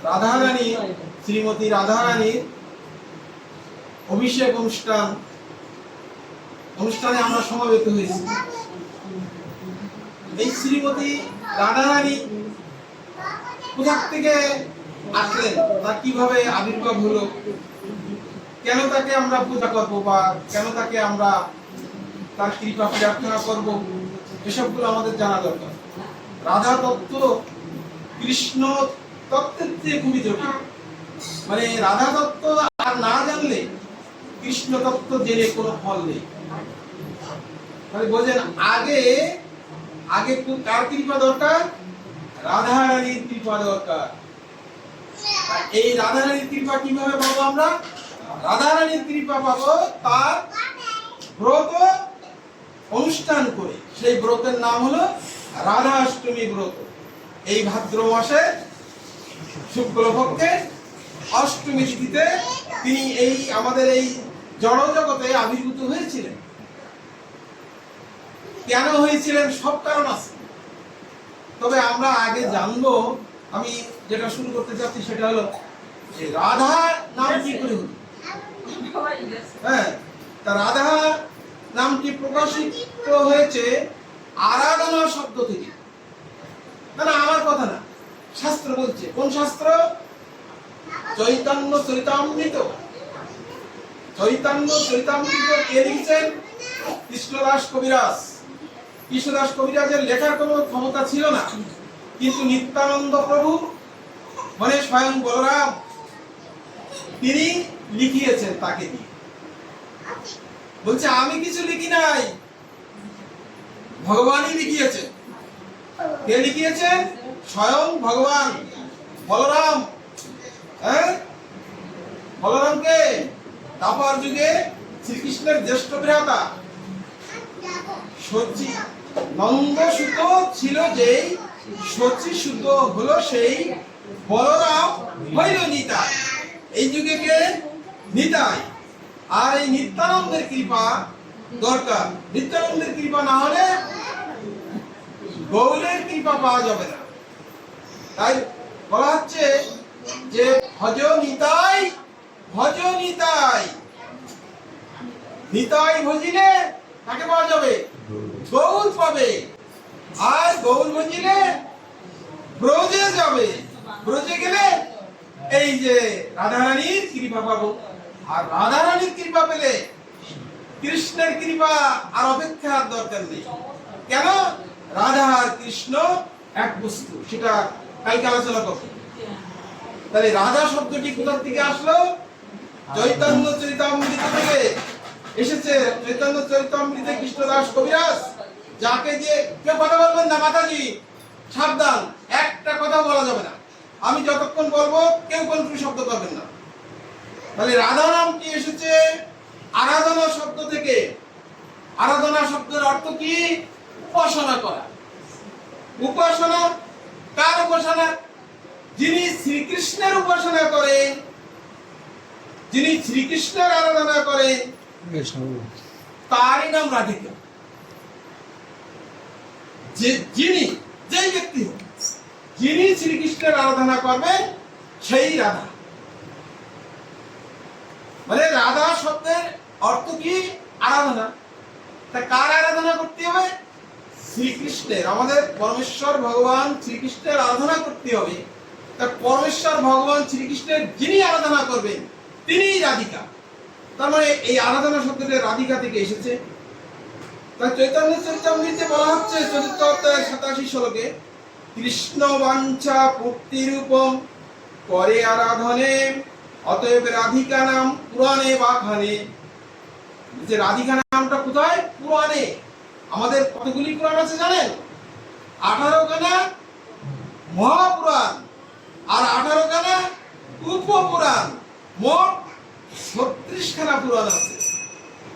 রাধারানী, শ্রীমতী রাধারানীর অভিষেক অনুষ্ঠানে আমরা সমবেত হয়েছি। এই শ্রীমতী রাধারানী কোথা থেকে আসলেন, তার কিভাবে আবির্ভাব হলো, কেন তাকে আমরা পূজা করব বা কেন তাকে আমরা তার কৃপা প্রার্থনা করব, এসবগুলো আমাদের জানা দরকার। রাধা তত্ত্ব কৃষ্ণ তত্ত্বের চেয়ে খুবই জটিল। মানে রাধা তত্ত্ব আর না জানলে কৃষ্ণ তত্ত্ব জেনে কোনো ফল নেই। মানে বোঝেন, আগে কার কৃপা দরকার? রাধারানীর কৃপা দরকার। এই রাধারানীর কৃপা কিভাবে পাবো আমরা? রাধারানীর কৃপা পাবো তার ব্রত অনুষ্ঠান করে। সেই ব্রতের নাম হলো রাধাষ্টমী ব্রত। এই ভাদ্র মাসে শুক্লপক্ষে অষ্টমী তিথিতে তিনি এই আমাদের এই জড় জগতে আবির্ভূত হয়েছিলেন। কেন হয়েছিলেন সব কারণ আছে, তবে আমরা আগে জানবো। আমি যেটা শুরু করতে চাচ্ছি সেটা হলো যে রাধা নাম কি করে হলো। হ্যাঁ, তা রাধা নামটি প্রকাশিত হয়েছে আরাধনা শব্দ থেকে। না, আমার কথা না, শাস্ত্র বলছে। কোন শাস্ত্র? চৈতন্য চরিতামৃত। চৈতন্য চরিতামৃত কে লিখেছেন? কৃষ্ণদাস কবিরাজ। কৃষ্ণদাস কবিরাজের লেখার কোনো ক্ষমতা ছিল না, কিন্তু নিত্যানন্দ প্রভু মানে স্বয়ং বলরাম তিনি লিখিয়েছেন তাকে দিয়ে। বলছে আমি কিছু লিখি নাই, ভগবানই লিখিয়েছে। কে লিখিয়েছেন? স্বয়ং ভগবান বলরাম। হ্যাঁ, বলরামকে তারপর যুগে শ্রীকৃষ্ণের জ্যেষ্ঠ ভ্রাতা সচি নন্দসুত ছিল, যেই সচিসুত হলো সেই বলরাম হইল নিতাই। এই যুগে কে? নিতাই। আর এই নিত্যানন্দের কৃপা দরকার। নিত্যানন্দের কৃপা না হলে গৌরের কৃপা পাওয়া যাবে না। তাই বলা হচ্ছে যে ভজ নিতাই, ভজ নিতাই। নিতাই ভজিলে তাকে পাওয়া যাবে, গৌর পাবে। আর গৌর ভজিলে ব্রজে যাবে, ব্রজে গেলে এই যে রাধারানীর কৃপা পাবো। আর রাধারানীর কৃপা পেলে কৃষ্ণের কৃপা আর অপেক্ষার দরকার নেই। কেন? রাধা আর কৃষ্ণ এক বস্তু, সেটা কালকে আলোচনা করব। তাহলে রাধা শব্দটি কোথা থেকে আসলো? চৈতন্য চরিতামৃত থেকে এসেছে। চৈতন্য চরিতামৃতে কৃষ্ণদাস কবিরাজ, যাকে দিয়ে কেউ কথা বলবেন না মাতাজি, সাবধান, একটা কথা বলা যাবে না। আমি যতক্ষণ বলবো কেউ কোনো শব্দ করবেন না। তাহলে রাধা নামটি এসেছে আরাধনা শব্দ থেকে। আরাধনা শব্দের অর্থ কি? উপাসনা করা। উপাসনা কার উপাসনা? যিনি শ্রীকৃষ্ণের উপাসনা করেন, যিনি শ্রীকৃষ্ণের আরাধনা করেন, তারই নাম রাধিকা। যেই ব্যক্তি যিনি শ্রীকৃষ্ণের আরাধনা করবেন সেই রাধা। মানে রাধা শব্দের অর্থ কি? আরাধনা। তা কার আরাধনা করতে হবে? শ্রীকৃষ্ণের। আমাদের পরমেশ্বর ভগবান শ্রীকৃষ্ণের আরাধনা করতে হবে। তা পরমেশ্বর ভগবান শ্রীকৃষ্ণের যিনি আরাধনা করবেন তিনিই রাধিকা। তার মানে এই আরাধনা শব্দটা রাধিকা থেকে এসেছে। তাই চৈতন্য চরিতামৃতে বলা হচ্ছে চতুর্থ অধ্যায় 87 শ্লোকে, কৃষ্ণ বাঞ্ছা পূর্তিরূপম করে আরাধনে অতএব রাধিকা নাম পুরাণে বাখানে। যে রাধিকা নামটা কোথায়? পুরাণে। আমাদের কতগুলি পুরাণ আছে জানেন? 18 খানা মহাপুরাণ আর 18 খানা উপপুরাণ, মোট 36 খানা পুরাণ আছে।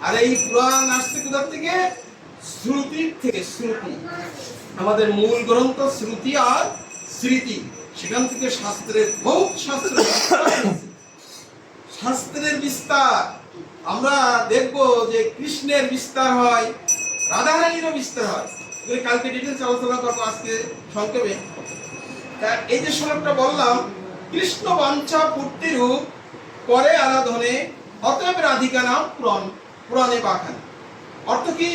আর এই পুরাণ আসছে কোথা থেকে? শ্রুতির থেকে। শ্রুতি আমাদের মূল গ্রন্থ শ্রুতি আর স্মৃতি, সেখান থেকে শাস্ত্রের বহু শাস্ত্রের বিস্তার। আমরা দেখব যে কৃষ্ণের বিস্তার হয়, রাধারানীরও বিস্তার হয়। কালকে ডিটেলস আলোচনা করবো, আজকে সংক্ষেপে। এই যে শ্লোকটা বললাম, কৃষ্ণ বাঞ্ছা পূর্তি রূপ করে আরাধনে, অতএব রাধিকা নাম পুরাণে পাখানা। অর্থ কি?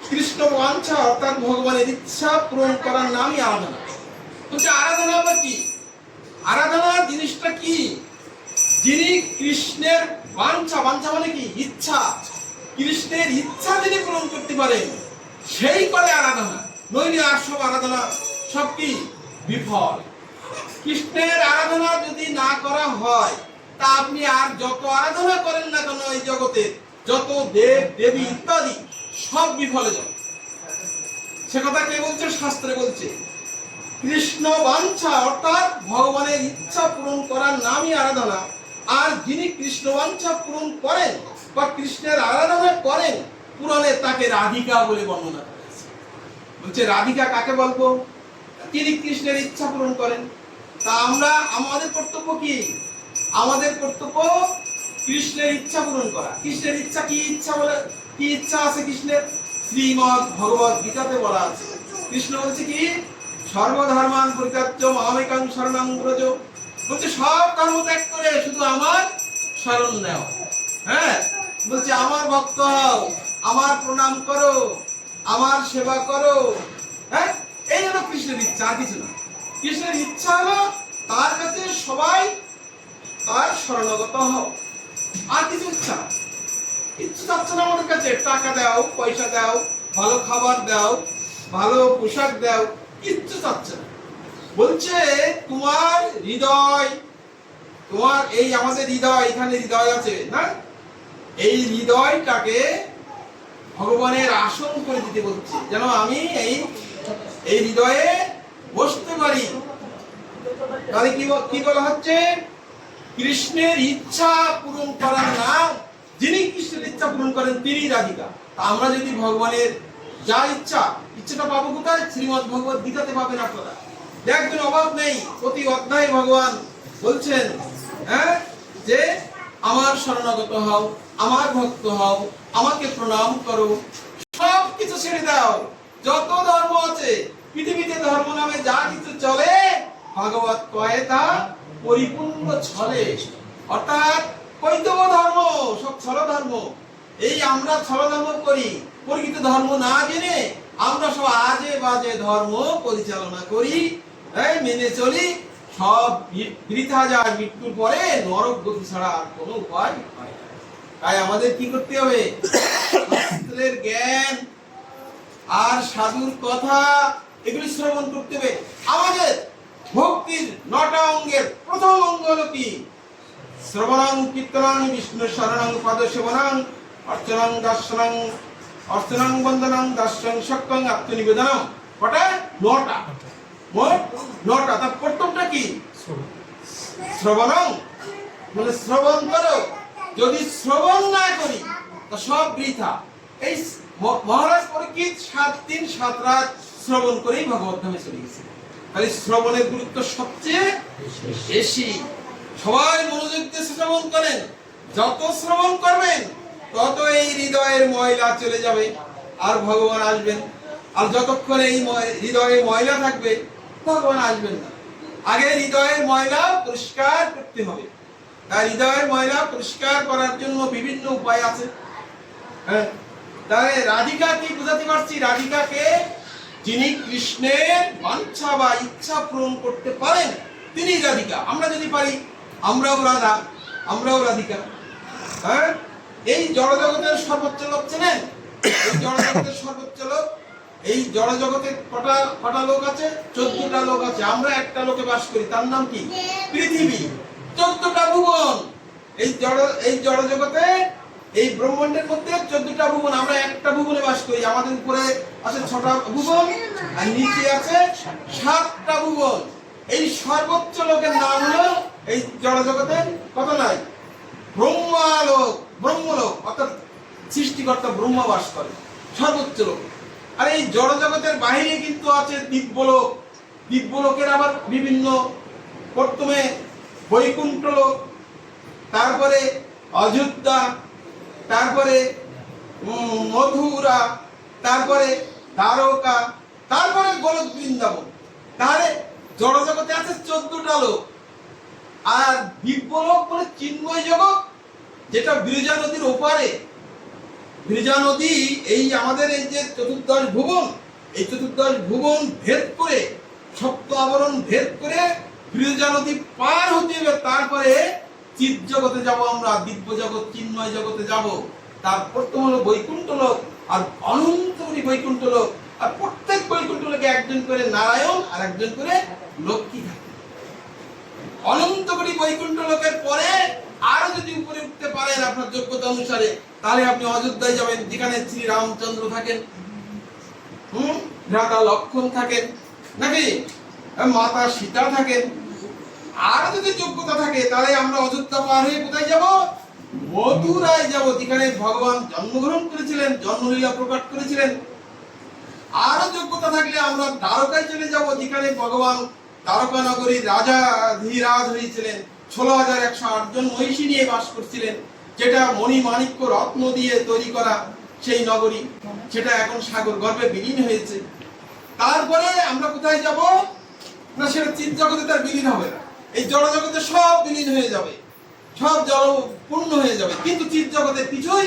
কৃষ্ণ বাঞ্ছা অর্থাৎ ভগবানের ইচ্ছা পূরণ করার নামই আরাধনা। বলছে আরাধনা আবার কি? আরাধনা জিনিসটা কি? যিনি কৃষ্ণের বাঞ্ছা, বাঞ্ছা মানে কি? ইচ্ছা। কৃষ্ণের ইচ্ছা যিনি পূরণ করতে পারেন সেই করে আরাধনা, নইলে আর সব আরাধনা সব কি? বিফল। কৃষ্ণের আরাধনা যদি না করা হয়, তা আপনি আর যত আরাধনা করেন না কেন এই জগতে, যত দেব দেবী ইত্যাদি সব বিফলে যাবে। সে কথা কে বলছে? শাস্ত্রে বলছে কৃষ্ণ বাঞ্ছা অর্থাৎ ভগবানের ইচ্ছা পূরণ করার নামই আরাধনা। আর যিনি কৃষ্ণ বাঞ্ছা পূরণ করেন বা কৃষ্ণের আরাধনা করেন, পুরাণে তাকে রাধিকা বলে বর্ণনা করা হয়েছে। বলছে রাধিকা কাকে বলবো? তিনি কৃষ্ণের ইচ্ছা পূরণ করেন। তা আমরা, আমাদের কর্তব্য কি? আমাদের কর্তব্য কৃষ্ণের ইচ্ছা পূরণ করা। কৃষ্ণের ইচ্ছা কি? ইচ্ছা বলে কি ইচ্ছা আছে কৃষ্ণের? শ্রীমদ্ ভগবত গীতাতে বলা আছে। কৃষ্ণ বলছে কি? সর্বধর্মান পরিত্যাজ্য মামেকাং শরণং ব্রজ। বলছে সব ধর্ম ত্যাগ করে শুধু আমার শরণ নাও। হ্যাঁ, বলছে আমার ভক্ত হও, আমার প্রণাম করো, আমার সেবা করো। হ্যাঁ, এই হলো কৃষ্ণের ইচ্ছা, আর কিছু না। কৃষ্ণের ইচ্ছা হলো তার কাছে সবাই তার শরণাগত হও, আর কিছু ইচ্ছা না। ইচ্ছা চাচ্ছে না আমাদের কাছে টাকা দাও, পয়সা দাও, ভালো খাবার দাও, ভালো পোশাক দাও, কিচ্ছু চাচ্ছে না। বলছে তোমার হৃদয়, তোমার এই আমাদের হৃদয়, এখানে হৃদয় আছে না, এই হৃদয়টাকে ভগবানের আসন করে দিতে বলছে, যেন আমি এই হৃদয়ে বসতে পারি। তাহলে কি বলা হচ্ছে? কৃষ্ণের ইচ্ছা পূরণ করার নাম, যিনি কৃষ্ণের ইচ্ছা পূরণ করেন তিনি রাধিকা। তা আমরা যদি ভগবানের যা ইচ্ছাটা পাবো কোথায়? শ্রীমদ্ ভগবত গীতাতে পাবেন আপনারা। দেখবেন অভাব নেই, প্রতি অধ্যায়ে ভগবান বলছেন হ্যাঁ যে আমার শরণাগত হও, আমার ভক্ত হও, আমাকে প্রণাম করো, সব কিছু ছেড়ে দাও। যত ধর্ম আছে পৃথিবীতে, ধর্ম নামে যা কিছু চলে, ভাগবত কয়ে তা পরিপূর্ণ ছলে। অর্থাৎ কৈতব ধর্ম সব ছল ধর্ম। এই আমরা ছল ধর্ম করি, প্রকৃত ধর্ম না জেনে আমরা সব আজে বাজে ধর্ম পরিচালনা করি, মেনে চলি, সব বৃথা যায়। মৃত্যুর পরে নরক গতি ছাড়া আর কোনো উপায় হয় না। তাই আমাদের কি করতে হবে? শাস্ত্রের জ্ঞান আর সাধুর কথা এগুলি শ্রবণ করতে হবে। আমাদের ভক্তির 9টা অঙ্গের প্রথম অঙ্গ হলো কি? শ্রবণং কীর্তনং বিষ্ণু শরণং পদ সেবনং অর্চনং দর্শনং অর্চনং বন্দনং দর্শন সত্যং আত্মনিবেদনম। কটা? 9টা। মোট 9টা। তার প্রথমটা কি? শ্রবণং, মানে শ্রবণ করো। যদি শ্রবণ না করি তা সব বৃথা। এই মহারাজ পরীক্ষিত 7 দিন 7 রাত শ্রবণ করেই ভগবত ধামে চলে গেছে। তাহলে শ্রবণের গুরুত্ব সবচেয়ে বেশি। সবাই মনোযোগ দিয়ে শ্রবণ করেন। যত শ্রবণ করবেন তত এই হৃদয়ের ময়লা চলে যাবে, আর ভগবান আসবেন। আর যতক্ষণ এই হৃদয়ে ময়লা থাকবে ভগবান আসবেন না। আগে হৃদয়ের ময়লা পরিষ্কার করতে হবে। তাই হৃদয়ের ময়লা পরিষ্কার করার জন্য বিভিন্ন উপায় আছে। হ্যাঁ, তাহলে রাধিকা কি বুঝাতে পারছি? রাধিকাকে যিনি কৃষ্ণের বাঞ্ছা বা ইচ্ছা পূরণ করতে পারেন তিনি রাধিকা। আমরা যদি পারি আমরাও রাধা, আমরাও রাধিকা। হ্যাঁ, এই জড়জগতের সর্বোচ্চ লোক চেনেন? এই জড়জগতের সর্বোচ্চ লোক, এই জড়জগতে কটা লোক আছে? 14টা লোক আছে। আমরা একটা লোকে বাস করি, তার নাম কি? পৃথিবী। 14টা ভুবন। এই জড়জগতে, এই ব্রহ্মাণ্ডের মধ্যে 14টা ভুবন। আমরা একটা ভুবনে বাস করি। আমাদের উপরে আছে 6টা ভুবন আর নিচে আছে 7টা ভুবন। এই সর্বোচ্চ লোকের নাম হলো এই জড়জগতে কত নাই? ব্রহ্মালোক। ব্রহ্মলোক অর্থাৎ সৃষ্টিকর্তা ব্রহ্মা বাস করে, সর্বোচ্চ লোক। আর এই জড়জগতের বাইরে কিন্তু আছে দিব্যলোক। দিব্যলোকের আবার বিভিন্ন, প্রথমে বৈকুণ্ঠ লোক, তারপরে অযোধ্যা, তারপরে মথুরা, তারপরে দ্বারকা, তারপরে গোলক বৃন্দাবন। তাহলে জড়জগতে আছে 14টা লোক। আর দিব্যলোক মানে চিন্ময় জগৎ, যেটা বিরজা নদীর ওপারে। বিরজা নদী এই আমাদের এই যে চতুর্দশ ভুবন, এই চতুর্দশ ভুবন ভেদ করে, সপ্ত আবরণ ভেদ করে বিরজা নদী পার হতে হবে, তারপরে চিৎ জগতে যাব আমরা, দিব্য জগৎ চিন্ময় জগতে যাব। তার প্রথম হলো বৈকুণ্ঠ লোক, আর অনন্ত কোটি বৈকুণ্ঠ লোক, আর প্রত্যেক বৈকুণ্ঠ লোকে একজন করে নারায়ণ আর একজন করে লক্ষ্মী থাকে। অনন্ত কোটি বৈকুণ্ঠ লোকের পরে আরো যদি উপরে উঠতে পারেন আপনার যোগ্যতা অনুসারে, তাহলে আপনি অযোধ্যায় যাবেন, যেখানে শ্রী রামচন্দ্র থাকেন, ভ্রাতা লক্ষণ থাকেন, নাকি মাতা সীতা থাকেন। আর যদি যোগ্যতা থাকে তাহলে আমরা অযোধ্যা পার হয়ে কোথায় যাব? মথুরায় যাব, যেখানে ভগবান জন্মগ্রহণ করেছিলেন, জন্মলীলা প্রকাশ করেছিলেন। আরো যোগ্যতা থাকলে আমরা দ্বারকায় চলে যাব, যেখানে ভগবান দ্বারকা নগরীর রাজা ধীরাজ হয়েছিলেন, 16,108 জন মহিষী নিয়ে বাস করছিলেন, যেটা মণি মাণিক্য রত্ন দিয়ে তৈরি করা সেই নগরী, সেটা এখন সাগর গর্ভে বিলীন হয়েছে। তারপরে আমরা কোথায় যাব না, সেটা চিৎ জগতে তার বিলীন হবে না, এই জড় জগতে সব বিলীন হয়ে যাবে, সব জড় পূর্ণ হয়ে যাবে, কিন্তু চিৎ জগতে কিছুই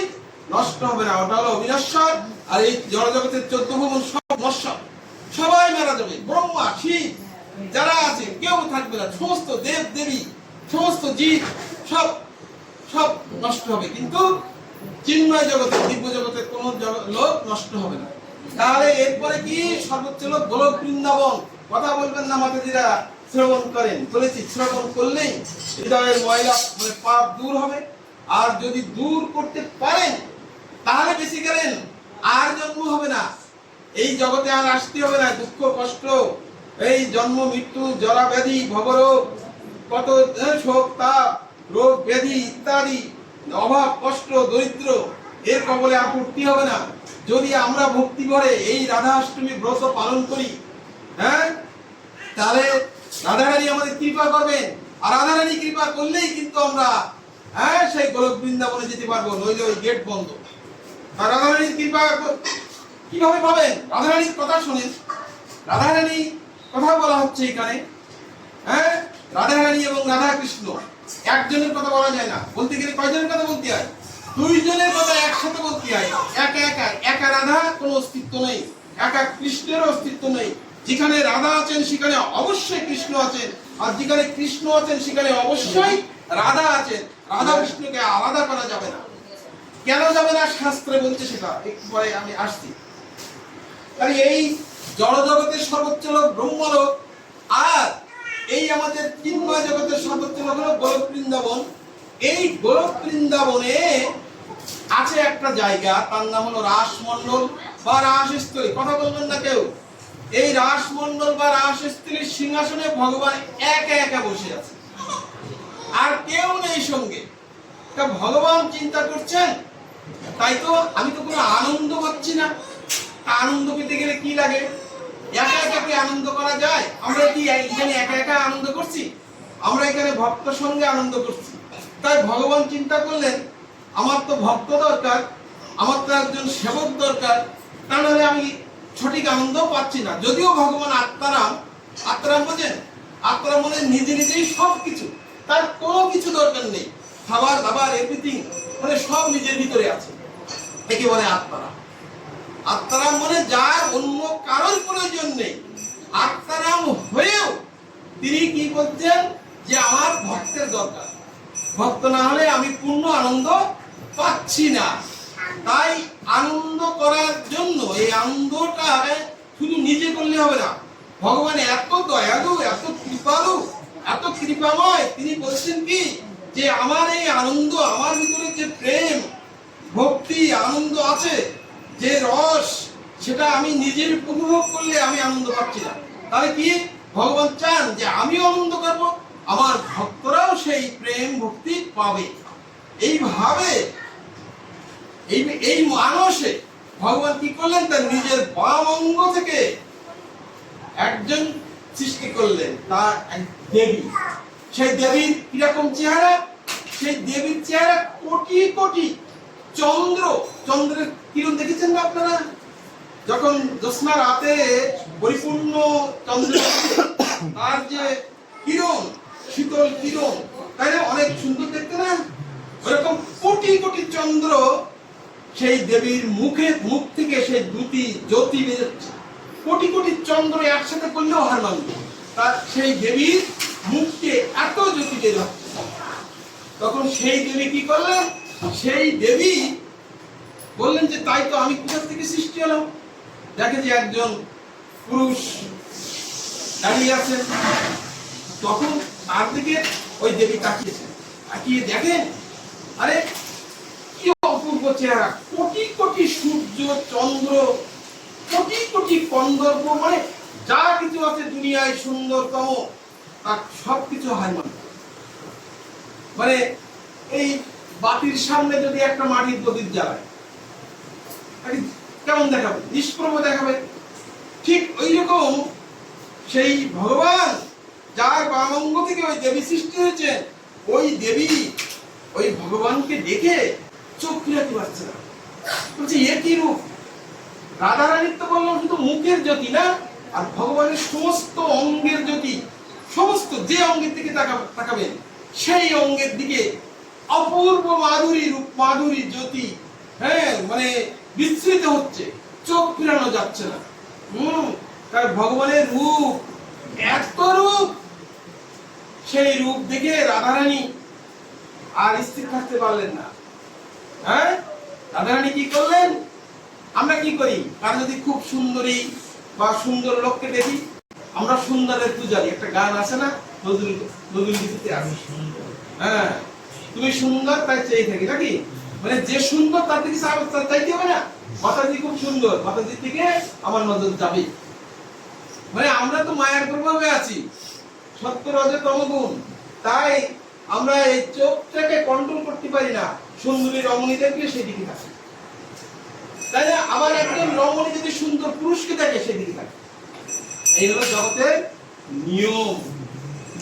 নষ্ট হবে না, ওটা হলো অবিনশ্বর। আর এই জড় জগতের 14 ভুবন সব নশ্বর, সবাই মারা যাবে, ব্রহ্মা শিব যারা আছে কেউ থাকবে না, সমস্ত দেব দেবী সমস্ত জীব সব সব নষ্ট হবে, কিন্তু চিন্ময় জগতে দিব্য জগতের কোন লোক নষ্ট হবে না। তাহলে এরপরে কি সর্বোচ্চ লোক গোলক বৃন্দাবন। কথা বলবেন না মাতাজিরা, শ্রবণ করেন, বলেছি শ্রবণ করলেই হৃদয়ের ময়লা মানে পাপ দূর হবে। আর যদি দূর করতে পারেন তাহলে বেশি গেলেন আর জন্ম হবে না, এই জগতে আর আসতে হবে না, দুঃখ কষ্ট এই জন্ম মৃত্যু জরা ব্যাধি ভবরোগ কত শোক তাপ রোগ ব্যাধি ইত্যাদি অভাব কষ্ট দরিদ্র এর কবলে আর পড়তে হবে না। যদি আমরা ভক্তি ভরে এই রাধাষ্টমী ব্রত পালন করি, হ্যাঁ, তাহলে রাধারানী আমাদের কৃপা করবেন, আর রাধারানী কৃপা করলেই কিন্তু আমরা সেই গোলক বৃন্দাবনে যেতে পারবো, নইলে ওই গেট বন্ধ। আর রাধারানীর কৃপা কিভাবে পাবেন? রাধারানীর কথা শুনেন, রাধারানী কথা বলা হচ্ছে এখানে, হ্যাঁ, রাধারানী এবং রাধা কৃষ্ণ একজনের কথা বলা যায় না, বলতে গেলে কয়জনের কথা বলতে হয়? দুইজনের কথা একসাথে বলতে হয়। একা রাধা কোনো অস্তিত্ব নেই, একা কৃষ্ণের অস্তিত্ব নেই। যেখানে রাধা আছেন সেখানে অবশ্যই কৃষ্ণ আছেন, আর যেখানে কৃষ্ণ আছেন সেখানে অবশ্যই রাধা আছেন। রাধা কৃষ্ণকে আলাদা করা যাবে না। কেন যাবে না? শাস্ত্রে বলছে, সেটা একটু পরে আমি আসছি। তাই এই জড় জগতের সর্বোচ্চ লোক ব্রহ্মলোক, আর এই আমাদের চিন্ময় জগতের সর্বোচ্চ লোক হলো গোলক বৃন্দাবন। এই গোলক বৃন্দাবনে আছে একটা জায়গা, তার নাম হলো রাসমণ্ডল বা রাসস্থলী। কথা বলবেন না কেউ। এই রাসমণ্ডল বা রাসস্থলীর সিংহাসনে ভগবান একা একা বসে আছে, আর কেউ নেই সঙ্গে। তা ভগবান চিন্তা করছেন, তাই তো আমি তো কোনো আনন্দ পাচ্ছি না। আনন্দ পেতে গেলে কি লাগে? একা একা কি আনন্দ করা যায়? আমরা কি এখানে একা একা আনন্দ করছি? আমরা এখানে ভক্ত সঙ্গে আনন্দ করছি। তাই ভগবান চিন্তা করলেন, আমার তো ভক্ত দরকার, আমার তো একজন সেবক দরকার, তা নাহলে আমি সঠিক আনন্দ পাচ্ছি না। যদিও ভগবান আত্মারাম, আত্মারাম বোঝেন? আত্মারাম মানে নিজে নিজেই সব কিছু, তার কোনো কিছু দরকার নেই, খাবার দাবার এভরিথিং মানে সব নিজের ভিতরে আছে, একে বলে আত্মারাম। আত্মারাম মানে যার অন্য কারোর প্রয়োজন নেই। আত্মারাম হয়েও তিনি কি বলছেন যে আমার ভক্তের দরকার, ভক্ত না হলে আমি পূর্ণ আনন্দ পাচ্ছি না। তাই আনন্দ করার জন্য এই আনন্দটা শুধু নিজে করলে হবে না। ভগবান এত দয়ালু, এত কৃপালু, এত কৃপাময়, তিনি বলছেন কি যে আমার এই আনন্দ, আমার ভিতরে যে প্রেম ভক্তি আনন্দ আছে, যে রস, সেটা আমি নিজের উপভোগ করলে আমি আনন্দ পাচ্ছি না। তাহলে কি ভগবান চান যে আমিও আনন্দ করব, আমার ভক্তরাও সেই প্রেম ভক্তি পাবে। এইভাবে এই মানসে ভগবান কি করলেন, তার নিজের বাম অঙ্গ থেকে একজন সৃষ্টি করলেন, তার এক দেবী। সেই দেবীর কিরকম চেহারা? সেই দেবীর চেহারা কোটি কোটি চন্দ্রের কিরণ দেখেছেন না আপনারা? যখন জ্যোৎস্না রাতে পরিপূর্ণ চন্দ্র, তার যে কিরণ শীতল কিরণ, তাই না? অনেক সুন্দর দেখতে না? ওরকম কোটি কোটি চন্দ্র সেই দেবীর মুখ থেকে সেই দুটি জ্যোতি বেরোচ্ছে। কোটি কোটি চন্দ্র একসাথে করলেও হার মানবে, তার সেই দেবীর মুখকে এত জ্যোতি বের হচ্ছে। তখন সেই দেবী কি করলেন? সেই দেবী বললেন যে তাই তো, আমি কোথা থেকে সৃষ্টি হলাম? দেখে যে একজন পুরুষ দাঁড়িয়ে আছে, তখন তার দিকে ওই দেবী তাকিয়েছে, তাকিয়ে দেখে আরে কি অপূর্ব চেহারা, কোটি কোটি সূর্য চন্দ্র, কোটি কোটি কন্দর্প, মানে যা কিছু আছে দুনিয়ায় সুন্দরতম তার সবকিছু হার মানে। মানে এই বাতির সামনে যদি একটা মাটির প্রদীপ জ্বালায় কেমন দেখাবে? নিষ্প্রভ দেখাবে। ঠিক ওই রকম সেই ভগবান যার বামঙ্গ থেকে ওই দেবী সৃষ্টি হয়েছে, ওই দেবী ওই ভগবানকে দেখে চোখ ফিরাতে পারছে না, বলছে এ কি রূপ? রাধারানীর তো বললাম শুধু মুখের জ্যোতি না, আর ভগবানের সমস্ত অঙ্গের জ্যোতি, সমস্ত যে অঙ্গের দিকে তাকাবেন সেই অঙ্গের দিকে অপূর্ব মাধুরী রূপ, মাধুরী জ্যোতি, হ্যাঁ, মানে বিস্তৃত হচ্ছে, চোখ ফিরানো যাচ্ছে না। তার ভগবানের রূপ, এত রূপ, সেই রূপ দেখে রাধারানী আর স্থির থাকতে পারলেন না। হ্যাঁ, রাধারানী কি করলেন? আমরা কি করি? আর যদি খুব সুন্দরী বা সুন্দর লোককে দেখি, আমরা সুন্দরের পূজারি, একটা গান আছে না, নজরুল গীতিতে আছে, হ্যাঁ, তুমি সুন্দর তাই চেয়ে থাকি, নাকি? মানে যে সুন্দর তার দিকে চাইতে হবে না, মাতাজি খুব সুন্দর, মাতাজির দিকে আমার নজর যাবে। মানে আমরা তো মায়ার প্রভাবে আছি, সত্য রজে তমগুণ, তাই আমরা এই চোখটাকে কন্ট্রোল করতে পারি না। সুন্দরী রমণী দেখলে সেদিকে থাকে, তাই না? আবার একজন রমণী যদি সুন্দর পুরুষকে দেখে সেদিকে থাকে। এই হলো জগতের নিয়ম।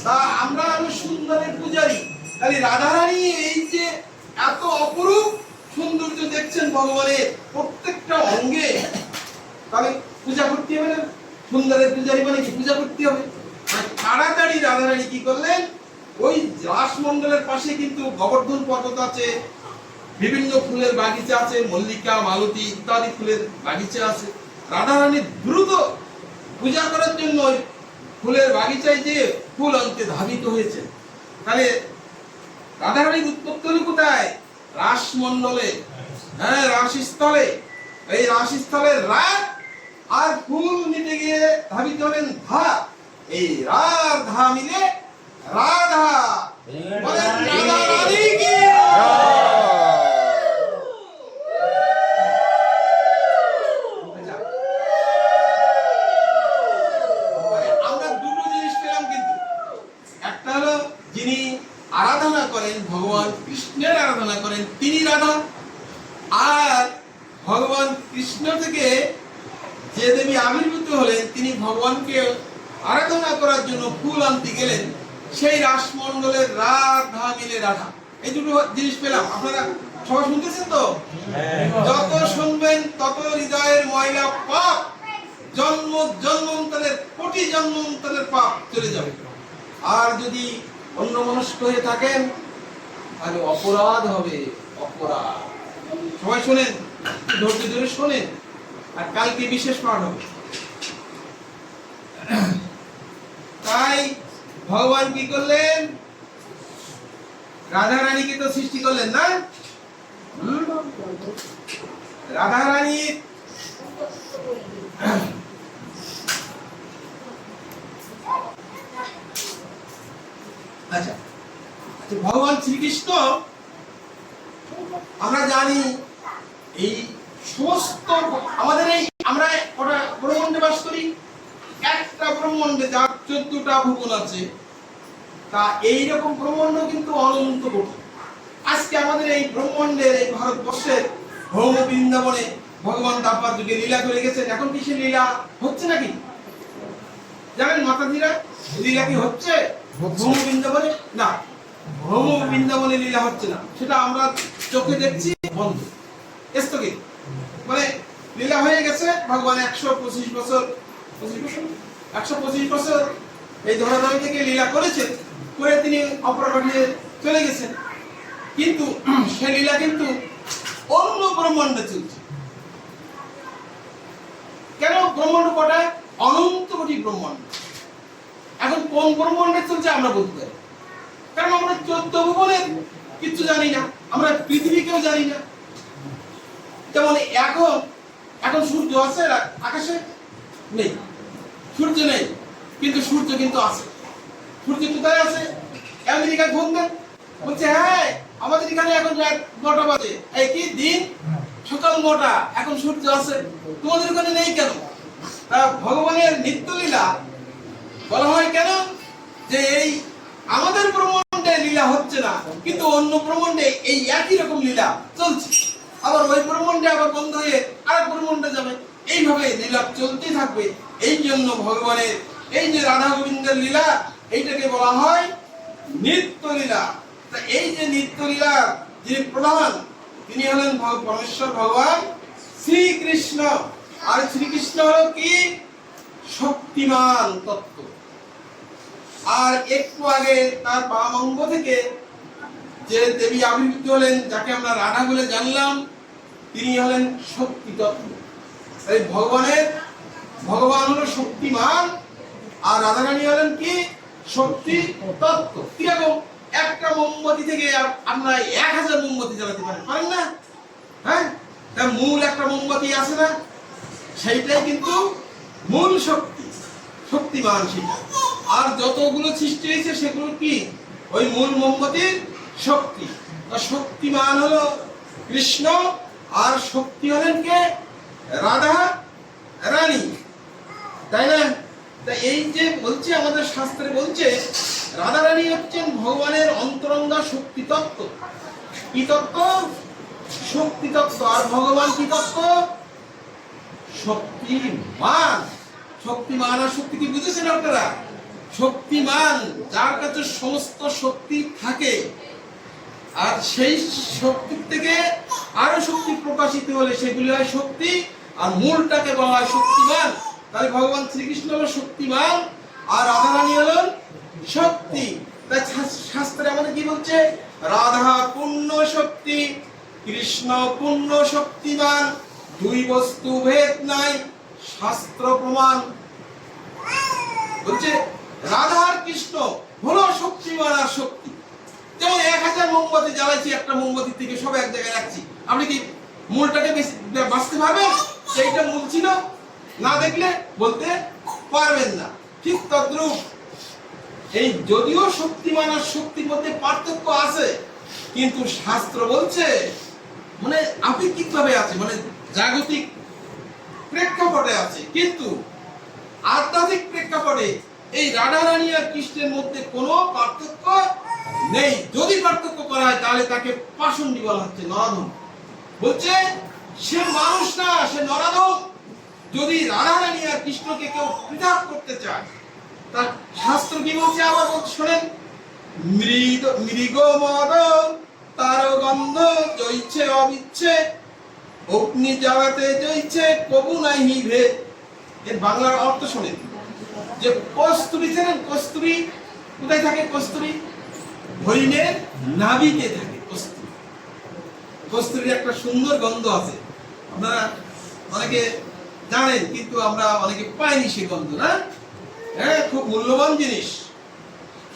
তা আমরা সুন্দরের পূজারী। তাহলে রাধারানী এই যে এত অপরূপ সৌন্দর্য দেখছেন ভগবানের প্রত্যেকটা অঙ্গে, তাহলে পূজা করতে হবে না? সুন্দরের পূজারী মানে কি? পূজা করতে হবে। তাড়াতাড়ি রাধারানী কি করলেন? ওই রাসমণ্ডলের পাশে কিন্তু গোবর্ধন পর্বত আছে, বিভিন্ন ফুলের বাগিচা আছে, মল্লিকা, মালতী ইত্যাদি ফুলের বাগিচা আছে। রাধারানী দ্রুত পূজা করার জন্য ফুলের বাগিচায় যে ফুল আনতে ধাবিত হয়েছে। তাহলে রাধারানীর উৎপত্তি হলো কোথায়? রাসমণ্ডলে, হ্যাঁ, রাসস্থলে। এই রাসস্থলের রাত আর ফুল নিতে গিয়ে ধাবিত হলেন ধা। এই রার ধা মিলে রাধা, বলেন রাধা রানী কি? আমরা দুটো জিনিস পেলাম কিন্তু, একটা হলো যিনি আরাধনা করেন, ভগবান কৃষ্ণের আরাধনা করেন, তিনি রাধা। আর ভগবান কৃষ্ণ থেকে যে দেবী আবির্ভূত হলেন, তিনি ভগবানকে আরাধনা করার জন্য ফুল আনতে গেলেন, সেই রাসমণ্ডলের রাধা মিলে রাধা। এই দুটো জিনিস পেলাম। আপনারা সবাই শুনতেছেন তো? যত শুনবেন তত হৃদয়ের ময়লা পাপ, জন্ম জন্মান্তরের, কোটি জন্মান্তরের পাপ চলে যাবে। আর যদি অন্যমনস্ক হয়ে থাকেন তাহলে অপরাধ হবে, অপরাধ। সবাই শোনেন, ধৈর্য ধরে শোনেন, আর কালকে বিশেষ পাঠ হবে। তাই ভগবান কি করলেন? রাধা রানীকে তো সৃষ্টি করলেন না? রাধা রানী আচ্ছা, ভগবান শ্রীকৃষ্ণ, আমরা জানি এই সমস্ত আমাদের এই আমরা ব্রহ্মাণ্ডে বাস করি, একটা ব্রহ্মাণ্ডে যার 14টা ভুবন আছে, তা এইরকম ব্রহ্মাণ্ড কিন্তু অনন্ত কোটি। আজকে আমাদের এই ব্রহ্মাণ্ডের, এই ভারতবর্ষের ভৌম বৃন্দাবনে ভগবান দ্বাপর যুগে লীলা করে গেছেন। এখন কি সে লীলা হচ্ছে নাকি? জানেন মাতাজিরা, লীলা কি হচ্ছে ভৌম বৃন্দাবনে? না, ভৌম বৃন্দাবনে লীলা হচ্ছে না, সেটা আমরা চোখে দেখছি, বন্ধ, স্থগিত। মানে লীলা হয়ে গেছে। ভগবান 125 বছর এই ধরাধামী থেকে লীলা করেছে, করে তিনি অপরাগঠে চলে গেছেন, কিন্তু সে লীলা কিন্তু অন্য ব্রহ্মাণ্ডে চলছে। কেন? ব্রহ্মাণ্ড কটা? অনন্ত কোটি ব্রহ্মাণ্ড। এখন কোন ব্রহ্মাণ্ডে চলছে আমরা বলতে পারি, কারণ আমরা 14 ভুবনের কিছু জানি না, আমরা পৃথিবীকেও জানি না। যেমন এখন সূর্য আছে আকাশে? নেই, সূর্য নেই, কিন্তু সূর্য কিন্তু আছে। সূর্য কোথায় আছে? আমেরিকায় ফোন দেন, বলছে হ্যাঁ আমাদের এখানে এখন রাত 9টা বাজে, এই কি দিন সকাল 9টা, এখন সূর্য আছে, তোমাদের ওখানে নেই কেন? ভগবানের নিত্যলীলা বলা হয় কেন? যে এই আমাদের ব্রহ্মাণ্ডে লীলা হচ্ছে না, কিন্তু অন্য ব্রহ্মাণ্ডে এই একই রকম লীলা চলছে। আবার ওই ব্রহ্মাণ্ডে আবার বন্ধ হয়ে আরেক ব্রহ্মাণ্ডে যাবে, এইভাবে লীলা চলতেই থাকবে। এই জন্য ভগবানের এই যে রাধা গোবিন্দের লীলা, এইটাকে বলা হয় নিত্য লীলা। তা এই যে নিত্য লীলা যিনি প্রধান, তিনি হলেন পরমেশ্বর ভগবান শ্রীকৃষ্ণ। আর শ্রীকৃষ্ণ হলো কি? শক্তিমান তত্ত্ব। আর একটু আগে তার বাম অঙ্গ থেকে যে দেবী আবির্ভূত হলেন, যাকে আমরা রাধা বলে জানলাম, তিনি হলেন শক্তি তত্ত্ব। তাই ভগবান হলো শক্তিমান, আর রাধারানী হলেন কি? শক্তি তত্ত্ব। কিরকম? একটা মোমবাতি থেকে আপনারা 1000 মোমবাতি জ্বালাতে পারেন না? হ্যাঁ, তার মূল একটা মোমবাতি আছে না, সেইটাই কিন্তু মূল শক্তি, শক্তিমান সেটা। আর যতগুলো সৃষ্টি হয়েছে সেগুলো কি? ওই মূল মোমবাতির শক্তি। শক্তিমান হলো কৃষ্ণ, আর শক্তি হলেন কে? রাধা রানী, তাই না? তা এই যে বলছে, আমাদের শাস্ত্রে বলছে রাধা রানী হচ্ছেন ভগবানের অন্তরঙ্গা শক্তি তত্ত্ব। কি তত্ত্ব? শক্তি তত্ত্ব। আর ভগবান কি তত্ত্ব? শক্তিমান। শক্তিমান আর শক্তি কি বুঝেছেন আপনারা? শক্তিমান যার কাছে সমস্ত শক্তি থাকে, আর সেই শক্তি থেকে আরো শক্তি প্রকাশিত হলে সেগুলি হয় শক্তি, আর মূলটাকে বলা হয় শক্তিমান। তাহলে ভগবান শ্রীকৃষ্ণ হলো শক্তিমান, আর রাধা রানী হলেন শক্তি। তাই শাস্ত্রে আমাদের কি বলছে? রাধা পূর্ণ শক্তি, কৃষ্ণ পূর্ণ শক্তিমান, দুই বস্তু ভেদ নাই, শাস্ত্র প্রমাণ। বলছে রাধা আর কৃষ্ণ হলো শক্তিমান আর শক্তি। যেমন 1000 মোমবাতি জ্বালাইছি, একটা মোমবাতি থেকে সব এক জায়গায় রাখছি, আপনি কি মূলটাকে বাঁচতে পারবেন? সেইটা মূল ছিল, না দেখলে বলতে পারবেন না। ঠিক তদ্রূপ এই যদিও শক্তিমান আর শক্তির মধ্যে পার্থক্য আছে, কিন্তু শাস্ত্র বলছে মানে আপেক্ষিক ভাবে আছে, মানে জাগতিক প্রেক্ষাপটে আছে, কিন্তু আধ্যাত্মিক প্রেক্ষাপটে এই রাধা রানী আর কৃষ্ণের মধ্যে কোনো পার্থক্য নেই। যদি পার্থক্য করা হয় তাহলে তাকে পাষণ্ডী বলা হচ্ছে, নরাধম। বলছে সে মানুষ না, সে নরাধম। যদি রাধা রানী আর কৃষ্ণকে কেউ পৃথক করতে চায়, তার শাস্ত্র কি বলছে আবার বলছে শোনেন, মৃগ মদ তার গন্ধ জইছে অবিচ্ছে, অগ্নি জ্বালাতে জইছে কবু নাহি ভেদ। এর বাংলার অর্থ শোনেন, যে কস্তুরী ছিলেন, কস্তুরী কোথায় থাকে? কস্তুরী হরিণের নাভিতে থাকে। কস্তুরী, কস্তুরীর একটা সুন্দর গন্ধ আছে, আপনারা অনেকে জানেন, কিন্তু আমরা অনেকে পাইনি সে গন্ধ, না? হ্যাঁ, খুব মূল্যবান জিনিস,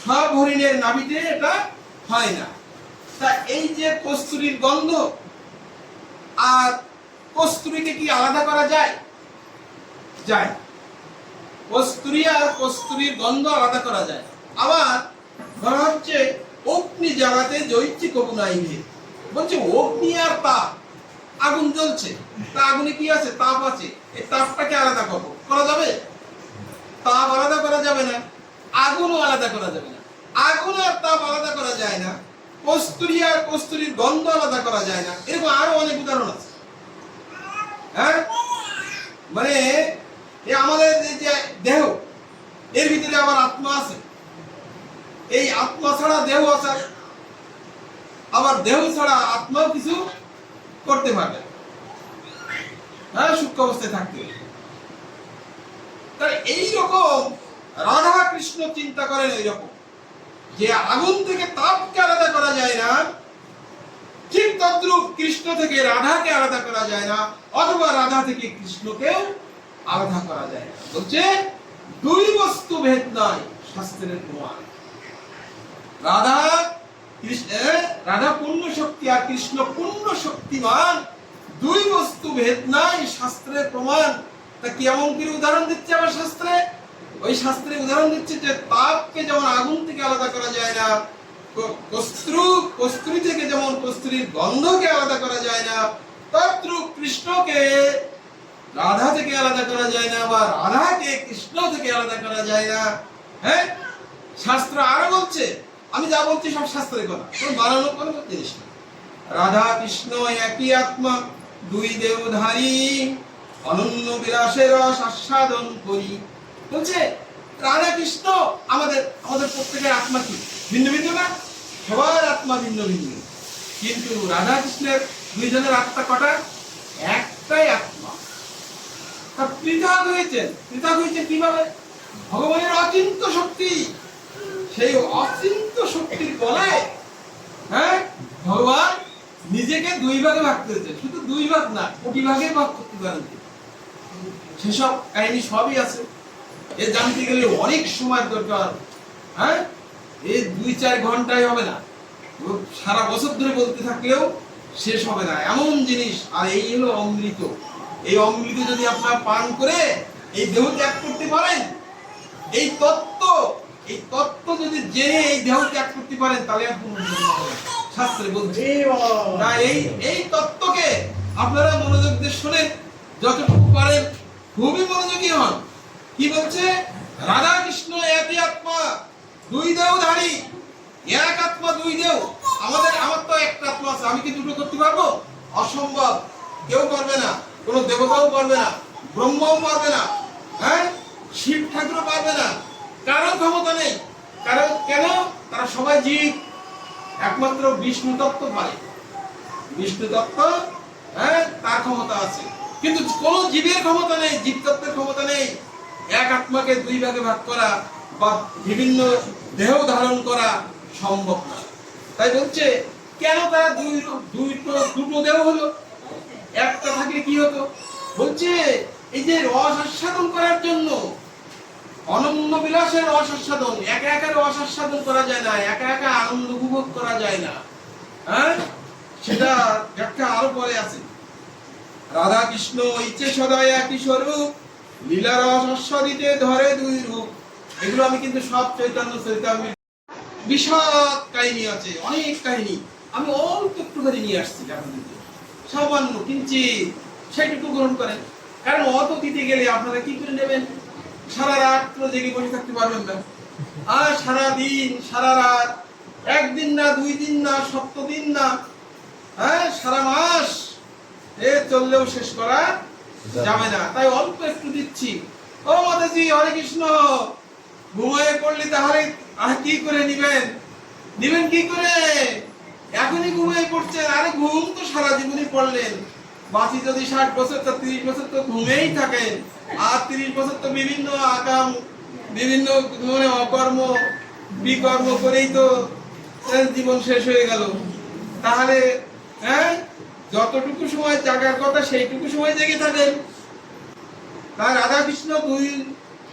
সব হরিণের নাভিতে এটা হয় না। তা এই যে কস্তুরীর গন্ধ, আর কস্তুরীকে কি আলাদা করা যায়? যায়। কস্তুরী আর কস্তুরীর গন্ধ আলাদা করা যায়। আবার ধরা হচ্ছে অগ্নি জ্বালাতে জইছে কবু নাই ভেদ। বলছে অগ্নি আর তাপ, আগুন জ্বলছে, তা আগুনে কি আছে? তাপ আছে। এই তাপটাকে আলাদা করা যাবে? তাপ আলাদা করা যাবে না, আগুনও আলাদা করা যাবে না। আগুন আর তাপ আলাদা করা যায় না, কস্তুরী আর কস্তুরীর গন্ধ আলাদা করা যায় না। এরকম আরো অনেক উদাহরণ আছে। হ্যাঁ, মানে আমাদের যে দেহ, এর ভিতরে আবার আত্মা আছে। এই আত্মা ছাড়া দেহ আছে, আবার দেহ ছাড়া আত্মাও কিছু করতে পারবে। হ্যাঁ, সূক্ষ্ম অবস্থায় থাকতে। তাই এইরকম রাধা কৃষ্ণ চিন্তা করেন এইরকম। যে আগুন থেকে তাপকে আলাদা করা যায় না, ঠিক তদ্রূপ কৃষ্ণ থেকে রাধাকে আলাদা করা যায় না, অথবা রাধা থেকে কৃষ্ণকেও আলাদা করা যায় না। বলছে দুই বস্তু ভেদ নয়, শাস্ত্রের প্রমাণ। রাধা রাধা পূর্ণ শক্তি আর কৃষ্ণ পূর্ণ শক্তিমান, দুই বস্তু ভেদ নাই, শাস্ত্রের প্রমাণ। তা কেমন করে উদাহরণ দিচ্ছে আবার শাস্ত্রে? ওই শাস্ত্রে উদাহরণ দিচ্ছে যে তাপকে যেমন আগুন থেকে আলাদা করা যায় না, কস্তুরী থেকে যেমন কস্তুরীর গন্ধকে আলাদা করা যায় না, তদ্রূপ কৃষ্ণকে রাধা থেকে আলাদা করা যায় না, বা রাধাকে কৃষ্ণ থেকে আলাদা করা যায় না। হ্যাঁ, শাস্ত্র আরো বলছে, আমি যা বলছি সব শাস্ত্রের কথা, কোন বানানো কোনো জিনিস না। রাধা কৃষ্ণ একই আত্মা, দুই দেহধারী, অনন্য বিলাসের রস আস্বাদন করি। বলছে রাধা কৃষ্ণ আমাদের প্রত্যেকের আত্মা কি ভিন্ন ভিন্ন না? সবার আত্মা ভিন্ন ভিন্ন, কিন্তু রাধা কৃষ্ণের দুইজনের আত্মা কটা? একটাই আত্মা। পৃথক হয়েছেন কিভাবে? ভগবানের অচিন্ত শক্তি, সেই অচিন্ত শক্তির বলে হ্যাঁ ভগবান নিজেকে দুই ভাগে ভাগ করেছে। শুধু দুই ভাগ না, কোটি ভাগে ভাগ করতে পারেন। সেসব কাহিনী সবই আছে, এ জানতে গেলে অনেক সময় দরকার। হ্যাঁ, এই 2-4 ঘন্টায় হবে না, সারা বছর ধরে বলতে থাকলেও শেষ হবে না, এমন জিনিস। আর এই হলো অমৃত। এই অমৃত যদি আপনারা পান করে এই দেহ ত্যাগ করতে পারেন, এই তত্ত্ব যদি জেনে এই দেহ ত্যাগ করতে পারেন, তাহলে আর কোনো শাস্ত্রে বলছে না। এই তত্ত্বকে আপনারা মনোযোগ দিয়ে শুনেন, যতটুকু পারেন খুবই মনোযোগী হন। কি বলছে? রাধা কৃষ্ণ একই আত্মা, দুই দেহধারী। এক আত্মা দুই দেহ। আমার তো একটা আত্মা আছে, আমি কি দুটো করতে পারবো? অসম্ভব, কেউ পারবে না, কোন দেবতাও পারবে না, ব্রহ্মাও পারবে না, হ্যাঁ, শিব ঠাকুরও পারবে না, কারো ক্ষমতা নেই। কারণ কেন? তারা সবাই জীব, একমাত্র বিষ্ণু তত্ত্ব পারে। বিষ্ণু তত্ত্ব, হ্যাঁ, তার ক্ষমতা আছে, কিন্তু কোন জীবের ক্ষমতা নেই, জীব তত্ত্বের ক্ষমতা নেই এক আত্মাকে দুই ভাগে ভাগ করা বা বিভিন্ন দেহ ধারণ করা সম্ভব না। তাই বলছে কেন তারা দুটো দেহ হলো? একটা থাকলে কি হতো? বলছে এই যে রস আস্বাদন করার জন্য, অনন্য বিলাসের রস আস্বাদন, একা একা রস আস্বাদন করা যায় না, একা একা আনন্দ উপভোগ করা যায় না। হ্যাঁ, সেটা ব্যাখ্যা আরো পরে আছে। রাধা কৃষ্ণ ইচ্ছে সদাই একই স্বরূপ, লীলা রস আস্বাদিতে ধরে দুই রূপ। এগুলো আমি কিন্তু সব চৈতন্য চরিতামৃত, বিশদ কাহিনী আছে, অনেক কাহিনী। আমি অল্প একটু করে নিয়ে আসছি আপনাদের, সামান্য কিঞ্চিত, সেটুকু গ্রহণ করেন। কারণ অত দিতে গেলে আপনারা কি করে নেবেন? সারা রাত জেগে বসে থাকতে পারবেন না। আর সারা দিন সারা রাত, একদিন না, 2 দিন না, 7 দিন না, হ্যাঁ, সারা মাস চললেও শেষ করা যাবে না। তাই অল্প একটু দিচ্ছি। ও মাতাজি, হরে কৃষ্ণ। ঘুমিয়ে পড়লে তাহলে আর কি করে নিবেন কি করে? এখনই ঘুমিয়ে পড়ছেন। আরে ঘুম তো সারা জীবনই পড়লেন, বাকি যদি 60 বছর, তো 30 বছর তো ঘুমেই থাকেন। আর 30 বছর তো বিভিন্ন আকাম, বিভিন্ন অকর্ম বিকর্ম করেই তো জীবন শেষ হয়ে গেল। তাহলে হ্যাঁ, যতটুকু সময় জাগার কথা সেইটুকু সময় জেগে থাকেন। তাই রাধা কৃষ্ণ দুই,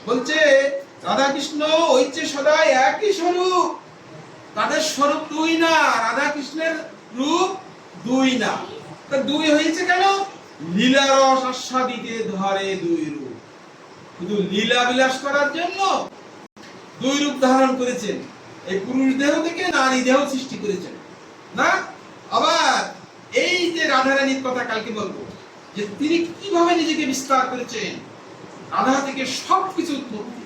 বলছে রাধা কৃষ্ণ হচ্ছে সদাই একই স্বরূপ, তাদের স্বরূপ দুই না, রাধা কৃষ্ণের রূপ দুই না। তা দুই হয়েছে কেন? লীলা রস আস্বাদিতে ধরে দুই রূপ। শুধু লীলা বিলাস করার জন্য দুই রূপ ধারণ করেছেন। এই পুরুষ দেহ থেকে নারী দেহ সৃষ্টি করেছেন না। আবার এই যে রাধারানীর কথা কালকে বলবো, যে তিনি কিভাবে নিজেকে বিস্তার করেছেন। রাধা থেকে সবকিছু উৎপত্তি।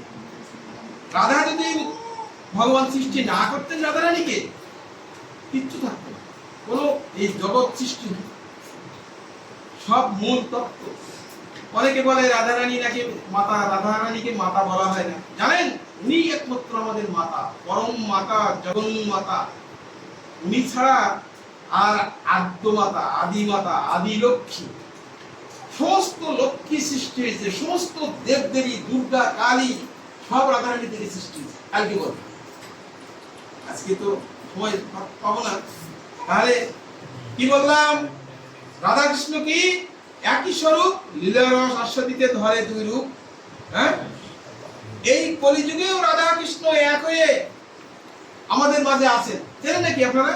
রাধা যদি ভগবান সৃষ্টি না করতেন রাধারানীকে, কিচ্ছু থাকতো না, কোন এই জগৎ সৃষ্টি সব মূল তত্ত্ব। অনেকে বলে রাধারানী নাকি মাতা, রাধারানীকে মাতা বলা হয় না। জানেন, উনি একমাত্র আমাদের মাতা, পরম মাতা, জগন্মাতা। উনি ছাড়া আর আদ্য মাতা, আদি মাতা, আদি লক্ষ্মী, সমস্ত লক্ষ্মী সৃষ্টি হয়েছে, সমস্ত দেবদেবী, দুর্গা, কালী, সব রাধারানী থেকে সৃষ্টি হয়েছে। কালকে বলবো আজকে তো সময় পাবো না। তাহলে কি বললাম, রাধা কৃষ্ণ কি একই স্বরূপ, লীলারস আস্বাদিতে ধরে দুই রূপ। হ্যাঁ, এই কলিযুগেও রাধা কৃষ্ণ এক হয়ে আমাদের মাঝে আছেন, জানেন নাকি আপনারা?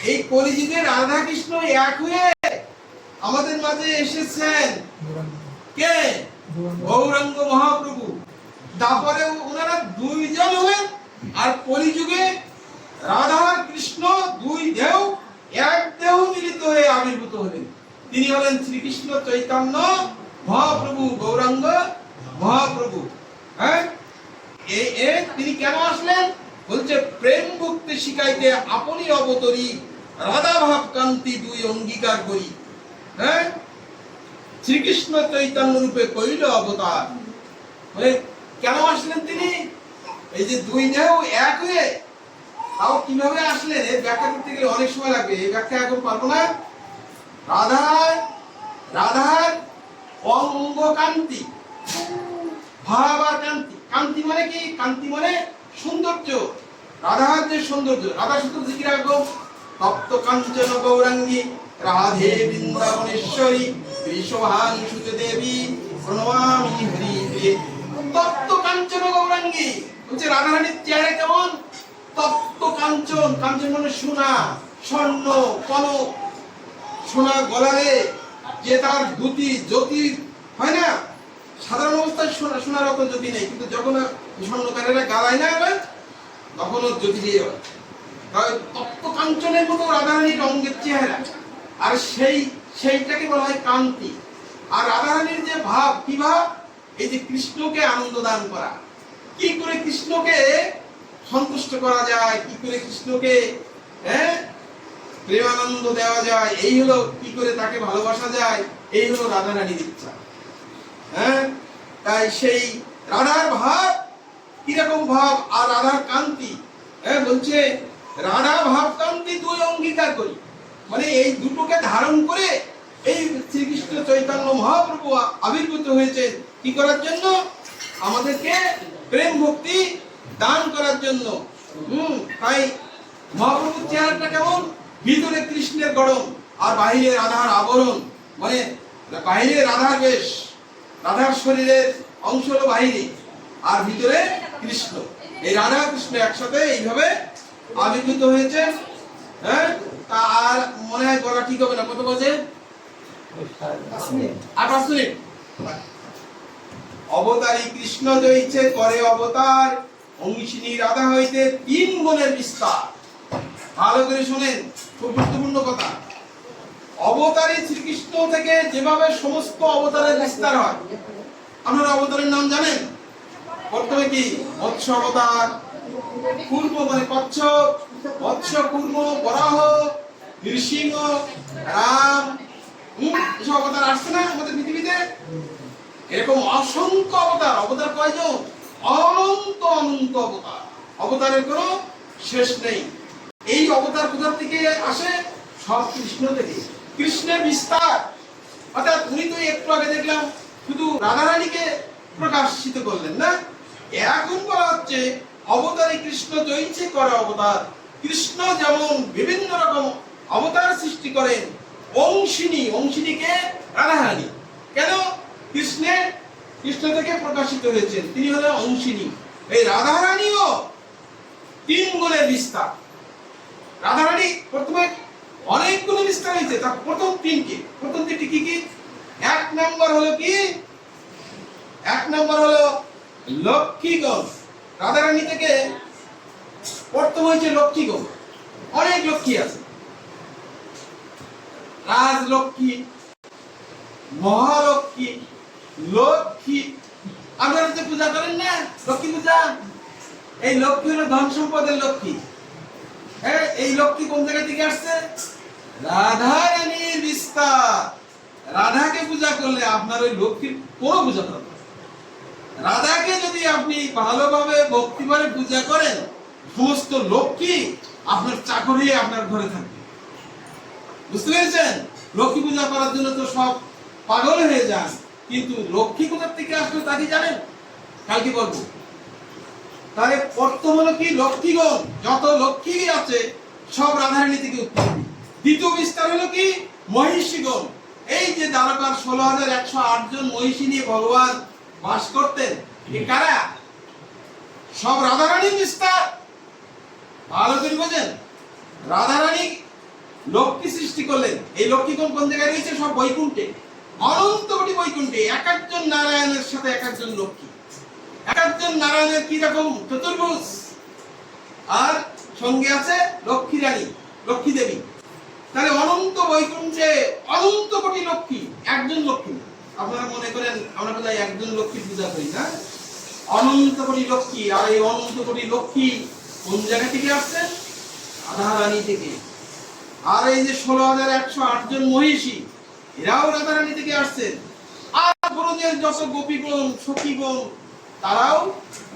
এই কলিযুগে রাধা কৃষ্ণ এক হয়ে আমাদের মাঝে এসেছেন। কে? গৌরাঙ্গ মহাপ্রভু। তারপরে ওনারা দুইজন হলেন, আর কলিযুগে রাধা কৃষ্ণ দুই দেহ এক দেহ মিলিত হয়ে আবির্ভূত হলেন। তিনি হলেন শ্রীকৃষ্ণ চৈতন্য মহাপ্রভু, গৌরাঙ্গ মহাপ্রভু। হ্যাঁ, তিনি কেন আসলেন? বলছে প্রেম ভক্তি শিখাইতে আপনি অবতরী, রাধা ভাব কান্তি দুই অঙ্গীকার করি। হ্যাঁ, শ্রীকৃষ্ণ চৈতন্য রূপে কইল অবতার। কেন আসলেন তিনি? এই যে দুই দেহ এক হয়ে, তাও কিভাবে আসলেন এর ব্যাখ্যা করতে গেলে অনেক সময় লাগবে, এই ব্যাখ্যা এখন পারবো না। রাধার অঙ্গ কান্তি, ভাব আর কান্তি। কান্তি মানে কি? কান্তি মানে সৌন্দর্য। রাধার যে সৌন্দর্য, রাধা শুধু জিকির রাখো, তপ্ত কাঞ্চন গৌরাঙ্গী রাধে বৃন্দাবনেশ্বরী বিশ্বভান সুত দেবী প্রণমামি হরি। তপ্ত কাঞ্চন গৌরাঙ্গী বলছে রাধারানীর চেহারা কেমন? তপ্ত কাঞ্চন, কাঞ্চন মানে সোনা, স্বর্ণ, কনক, সোনা গলারে যে তার দ্যুতি জ্যোতি হয় না, সাধারণ অবস্থায় সোনার অত জ্যোতি নেই, কিন্তু যখন স্বর্ণকারেরা গালায় না তখন ওর জ্যোতি দিয়ে হয়। তপ্ত কাঞ্চনের মতো রাধারানীর অঙ্গের চেহারা, আর সেইটাকে বলা হয় কান্তি। আর রাধারানীর যে ভাব, কি ভাব? এই যে কৃষ্ণকে আনন্দ দান করা। কি করে কৃষ্ণকে সন্তুষ্ট করা যায়, কি করে কৃষ্ণকে প্রেমানন্দ দেওয়া যায়, এই হলো কি করে তাকে ভালোবাসা যায়, এই হলো রাধারানীর ইচ্ছা। হ্যাঁ, তাই সেই রাধার ভাব কিরকম ভাব আর রাধার কান্তি, বলছে রাধা ভাব কান্তি দুই অঙ্গীকার করি, মানে এই দুটোকে ধারণ করে এই শ্রীকৃষ্ণ চৈতন্য মহাপ্রভু আবির্ভূত হয়েছে। কি করার জন্য? আমাদেরকে প্রেম ভক্তি দান করার জন্য। তাই মহাপ্রভুর চেহারাটা কেমন? ভিতরে কৃষ্ণের গড়ন আর বাহিরে রাধার আবরণ, মানে বাহিরে রাধার বেশ, রাধার শরীরের অংশ হলো বাহিরে, আর ভিতরে কৃষ্ণ। এই রাধা কৃষ্ণ একসাথে এইভাবে আবির্ভূত হয়েছে। হ্যাঁ, আর মনে হয় বলা ঠিক হবে না, কত বাজে? 8 মিনিট। অবতারী কৃষ্ণ জয়ছে করে অবতার, অংশিনী রাধা হইতে 3 গুণের বিস্তার। ভালো করে শুনেন, খুব গুরুত্বপূর্ণ কথা। অবতারী শ্রীকৃষ্ণ থেকে যেভাবে সমস্ত অবতারের বিস্তার হয়, আপনারা অবতারের নাম জানেন? প্রথমে কি? মৎস্য অবতার, কুর্ম মানে কচ্ছপ, মৎস্য, কুর্ম, বরাহ, নৃসিংহ, রাম, এসব অবতার আসছে না আমাদের পৃথিবীতে? এরকম অসংখ্য অবতার। অবতার কয়জন? অনন্ত অনন্ত অবতার। অবতারের কোনো শেষ নেই। এই অবতার কোথা থেকে আসে? সব কৃষ্ণ থেকে। কৃষ্ণের বিস্তার, অর্থাৎ উনি তো একটু আগে দেখলাম শুধু রাধারানীকে প্রকাশিত করলেন না, এখন বলা হচ্ছে অবতারী কৃষ্ণ জয়ছে করে অবতার। কৃষ্ণ যেমন বিভিন্ন রকম অবতার সৃষ্টি করেন। অংশিনী, অংশিনীকে রাধারানী। কেন? কৃষ্ণ থেকে প্রকাশিত হয়েছেন, তিনি হলেন অংশিনী। এই রাধারানীও 3 গুণের বিস্তার। রাধারানী প্রথমে অনেকগুলো বিস্তার হয়েছে, তার প্রথম 3টি। প্রথম 3টি কি কি? 1 নম্বর হলো কি? 1 নম্বর হলো লক্ষ্মীগণ। রাধারানী থেকে প্রথম হয়েছে লক্ষ্মীগণ। অনেক লক্ষ্মী আছে, রাজলক্ষ্মী, মহালক্ষ্মী, লক্ষ্মী। আপনারা যে পূজা করেন না, লক্ষ্মী পূজা, এই লক্ষ্মী হলো ধন সম্পদের লক্ষ্মী। হ্যাঁ, এই লক্ষ্মী কোন জায়গা থেকে আসছে? রাধারানীর বিস্তার। রাধাকে পূজা করলে আপনার ওই লক্ষ্মীর কোনো পূজা করবে না। রাধাকে যদি আপনি ভালোভাবে ভক্তিভরে পূজা করেন, সমস্ত লক্ষ্মী আপনার চাকর হয়ে আপনার ঘরে থাকবে। বুঝতে পেরেছেন? লক্ষ্মী পূজা করার জন্য তো সব পাগল হয়ে যান, কিন্তু লক্ষ্মী কোথা থেকে আসলো তা কি জানেন? কালকে বলবো। তাহলে অর্থ হলো কি, লক্ষ্মীগণ যত লক্ষ্মী আছে সব রাধারানী থেকে উৎপত্তি। দ্বিতীয় বিস্তার হলো কি, মহিষীগণ। এই যে দ্বারকার 16,108 জন মহিষী নিয়ে ভগবান বাস করতেন, এ কারা? সব রাধারানীর বিস্তার। ভালো করে বোঝেন, রাধারানী লক্ষ্মী সৃষ্টি করলেন। এই লক্ষ্মীগণ কোন জায়গায় রয়েছে? সব বৈকুণ্ঠে, অনন্ত কোটি বৈকুণ্ঠে। এক একজন নারায়ণের সাথে এক একজন লক্ষ্মী। এক একজন নারায়ণের কি রকম? চতুর্ভুজ। আর সঙ্গে আছে লক্ষ্মী রানী, লক্ষ্মী দেবী। তাহলে অনন্ত বৈকুণ্ঠে অনন্ত কোটি লক্ষ্মী, একজন লক্ষ্মী। আপনারা মনে করেন আমরা বোধহয় একজন লক্ষ্মী পূজা করি না? অনন্ত কোটি লক্ষ্মী। আর এই অনন্ত কোটি লক্ষ্মী কোন জায়গা থেকে আসছেন? রাধারানী থেকে। আর এই যে 16,108 জন মহিষী, এরাও রাধারানী থেকে আসছেন। আর ব্রজের যত গোপীগণ, সখীগণ, তারাও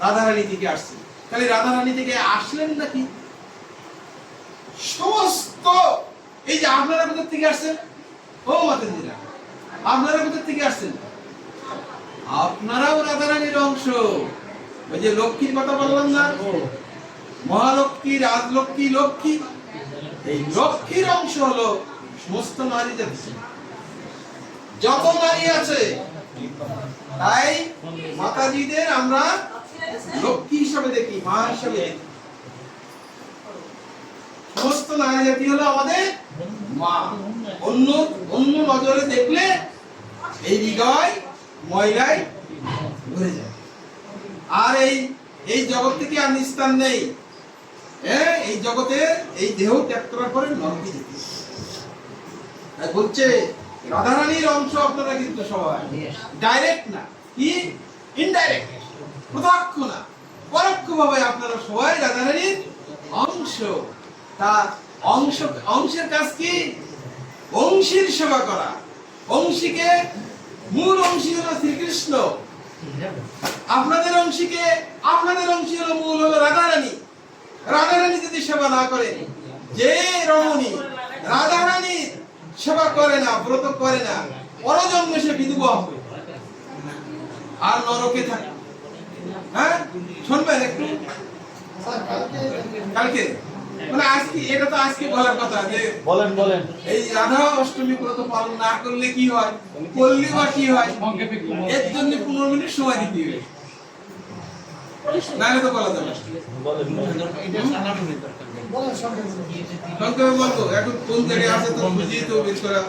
রাধারানী থেকে আসছেন। তাহলে রাধারানী থেকে আসলেন নাকি? সমস্ত এই যে আপনারা কোথা থেকে আসছেন? ও মাতাজিরা, আপনারা কোথা থেকে আসছেন? আপনারাও রাধারানীর অংশ। ওই যে লক্ষ্মীর কথা বললাম না, মহালক্ষ্মী, রাজলক্ষ্মী, লক্ষ্মী, এই লক্ষ্মীর অংশ হলো সমস্ত নারী জাতি, যত নারী আছে। তাই মাতাজিদের আমরা লক্ষ্মী হিসাবে দেখি, মা হিসাবে দেখি। সমস্ত নারী জাতি হলো আমাদের মা। অন্য অন্য নজরে দেখলে এই হৃদয় ময়লায় ভরে যায়। আর এই জগৎ থেকে আর নিস্তার নেই। এই জগতে এই দেহ ত্যাগ করার পরে নরকে যেতে বলছে। রাধারানীর অংশ আপনারা কিন্তু সবাই, ডাইরেক্ট না, কি ইনডাইরেক্ট, প্রত্যক্ষ না, পরোক্ষ ভাবে আপনারা সবাই রাধারানীর অংশ। তা অংশের কাজ কি? অংশীর সেবা করা। অংশীকে, মূল অংশী হলো শ্রীকৃষ্ণ। আপনাদের অংশীকে, আপনাদের অংশী হলো মূল হলো রাধারানী। রাধারানী যদি সেবা না করে, যে রমণী রাধারানীর সেবা করে না, ব্রত করে না, পরজন্মে সে বিধবা হবে আর নরকে থাকে। হ্যাঁ, শুনবেন একটু কালকে, মানে আজকে, এটা তো আজকে বলার কথা যে বলেন এই রাধা অষ্টমী ব্রত পালন না করলে কি হয়, করলে বা কি হয়, এর জন্য 15 মিনিট সময় দিতে হবে, নাহলে তো বলা যাবে। সংক্ষেপে বলবো, এখন কোন জায়গায় আছে তো বুঝিয়ে তো বের করা।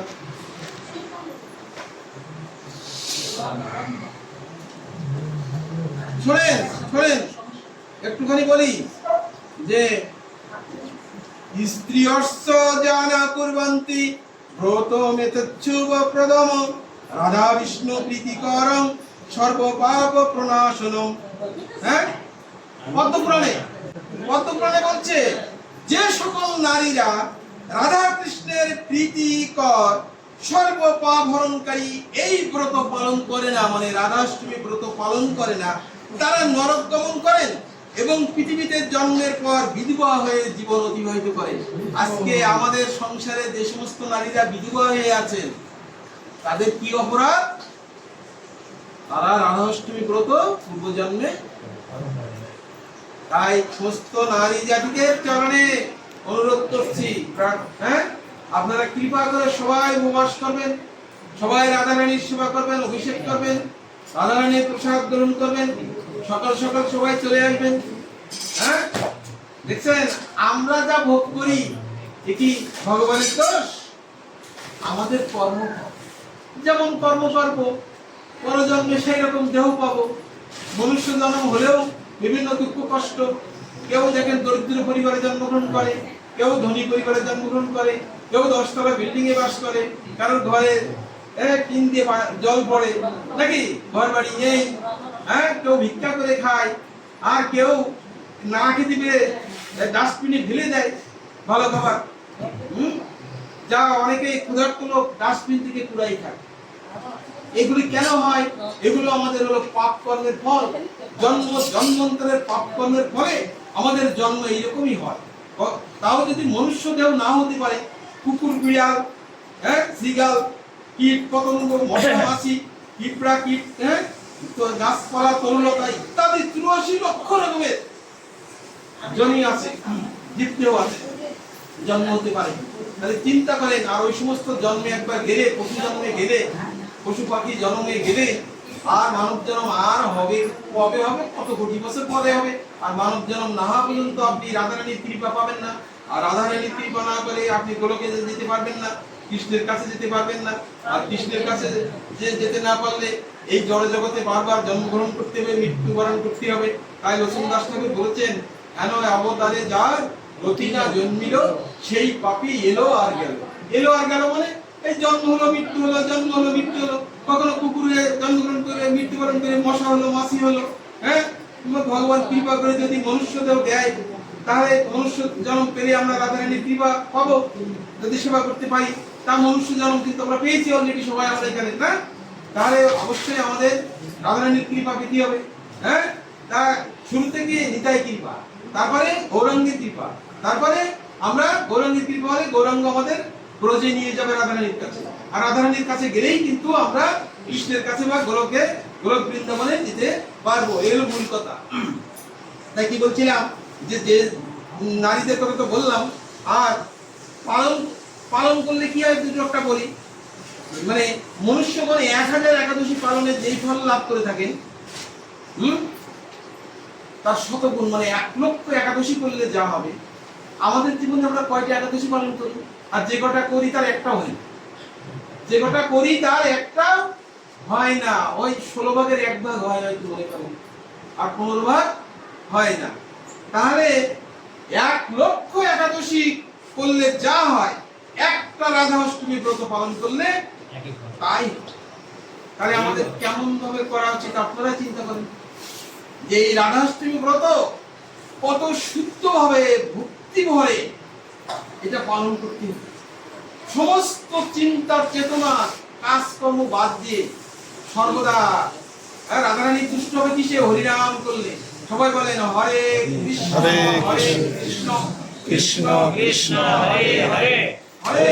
শোনেন শোনেন একটুখানি বলি যে স্ত্রীয়স্য জানা কুর্বন্তি ব্রতমেতচ্ছুব প্রদম রাধা বিষ্ণু প্রীতিকরং সর্ব পাপ প্রণাশনম। হ্যাঁ, পদ্মপুরাণে বলছে যে সকল নারীরা রাধা কৃষ্ণের প্রীতিকর সর্ব পাপ হরণকারী এই ব্রত পালন করে না, মানে রাধাষ্টমী ব্রত পালন করে না, তারা নরক গমন করেন এবং পৃথিবীতে জন্মের পর বিধবা হয়ে জীবন অতিবাহিত করে। আজকে আমাদের সংসারে যে সমস্ত নারীরা বিধবা হয়ে আছেন, তাদের কি অপরাধ? তারা রাধাষ্টমী ব্রত পূর্বজন্মে। তাই সমস্ত নারী জাতিদের চরণে অনুরোধ করছি, হ্যাঁ, আপনারা কৃপা করে সবাই উপবাস করবেন, সবাই রাধারানীর সেবা করবেন, অভিষেক করবেন, রাধারানীর প্রসাদ গ্রহণ করবেন, সকাল সকাল সবাই চলে আসবেন। হ্যাঁ, দেখছেন আমরা যা ভোগ করি এ কি ভগবানের দোষ? আমাদের কর্ম, যেমন কর্ম করব পরজন্মে সেই রকম দেহ পাবো। মনুষ্য জন্ম হলেও বিভিন্ন দুঃখ কষ্ট, কেউ দেখেন দরিদ্র পরিবারে জন্মগ্রহণ করে, কেউ ধনী পরিবারে জন্মগ্রহণ করে, কেউ 10 তলা বিল্ডিং এ বাস করে, কারোর ঘরে টিন দিয়ে জল পড়ে নাকি, ঘর বাড়ি নেই। হ্যাঁ, কেউ ভিক্ষা করে খায়, আর কেউ না খেতে পেরে ডাস্টবিনে ফেলে দেয় ভালো খাবার। যা অনেকে ক্ষুধার্ত লোক ডাস্টবিন থেকে কুড়াই খায়। এগুলি কেন হয়? এগুলো আমাদের হলো পাপ কর্মের ফল। জন্মান্তরের পাপ কর্মের ফলে আমাদের জন্ম এইরকমই হয়। তাও যদি মনুষ্য দেহ না হতে পারে, কুকুর, বিড়াল, শ্রীগাল, কীট পতঙ্গ, মশা মাছি, পিঁপড়া কীট, গাছপালা, তরুলতা ইত্যাদি 83 লক্ষ রকমের জনি আছে, জিততেও আছে, জন্ম হতে পারে। তাহলে চিন্তা করেন, আর ওই সমস্ত জন্মে একবার গেলে, পশু জন্মে গেলে, পশু পাখি জন্মে গেলে, আর মানব জন্ম আর হবে কবে হবে? কত কোটি বছর পরে হবে। আর মানব জন্ম না হওয়া পর্যন্ত আপনি রাধারানীর কৃপা পাবেন না। আর রাধারানীর কৃপা না করে আপনি গোলকে যেতে পারবেন না, কৃষ্ণের কাছে যেতে পারবেন না। আর কৃষ্ণের কাছে যে যেতে না পারলে এই জড় জগতে বারবার জন্মগ্রহণ করতে হবে, মৃত্যুবরণ করতে হবে। তাই লক্ষ্মণ দাস ঠাকুর বলেছেন, হেন অবতারে যার গতি না জন্মিল, সেই পাপী এলো আর গেল। এলো আর গেল মানে এই জন্ম হলো, মৃত্যু হলো, জন্ম হলো, মৃত্যু হলো। কখনো কুকুরে জন্মগ্রহণ করে মৃত্যুবরণ করে, মশা হলো, মাছি হলো। হ্যাঁ, ভগবান কৃপা করে যদি মনুষ্য দেহ দেয়, তাহলে মনুষ্য জন্ম পেলে আমরা রাধারানীর কৃপা পাবো, যদি সেবা করতে পারি। তা মনুষ্য জন্ম কিন্তু আমরা পেয়েছি অলরেডি সবাই আমরা এখানে, না? তাহলে অবশ্যই আমাদের রাধারানীর কৃপা পেতে হবে। হ্যাঁ, তা শুরু থেকে নিতাই কৃপা, তারপরে গৌরাঙ্গের কৃপা, তারপরে আমরা গৌরাঙ্গের কৃপা হলে গৌরাঙ্গ আমাদের ব্রজে নিয়ে যাবে রাধারানীর কাছে। আর রাধারানীর কাছে গেলেই কিন্তু আমরা কৃষ্ণের কাছে বা গোলকে, গোলক বৃন্দাবনে যেতে পারবো। এই হলো মূল কথা। তাই কি বলছিলাম, যে যে নারীদের কথা তো বললাম। আর পালন পালন করলে কি হয়, দুটো একটা বলি। মানে মনুষ্যগণ 1000 একাদশী পালনে যেই ফল লাভ করে থাকেন, তার শতগুণ, মানে 1,00,000 একাদশী করলে যা হবে। আমাদের জীবনে আমরা কয়টা একাদশী পালন করি? আর যে কটা করি তার একটাও হয় না। যে কটা করি তার একটাও হয় না। ওই 16 ভাগের 1 ভাগ হয় হয়তো মনে করেন, আর 15 ভাগ হয় না। তাহলে 1,00,000 একাদশী করলে যা হয়, একটা রাধা অষ্টমী ব্রত পালন করলে তাই। তাহলে আমাদের কেমন ভাবে করা উচিত আপনারা চিন্তা করেন, যে এই রাধাষ্টমী ব্রত কত শুদ্ধভাবে ভক্তি ভরে এটা পালন করতে হবে। সমস্ত চিন্তার চেতনা কাজকর্ম বাদ দিয়ে সর্বদা রাধারানী তুষ্ট হবে কিসে? হরিনাম করলে। সবাই বলেন হরে কৃষ্ণ হরে কৃষ্ণ কৃষ্ণ কৃষ্ণ হরে হরে হরে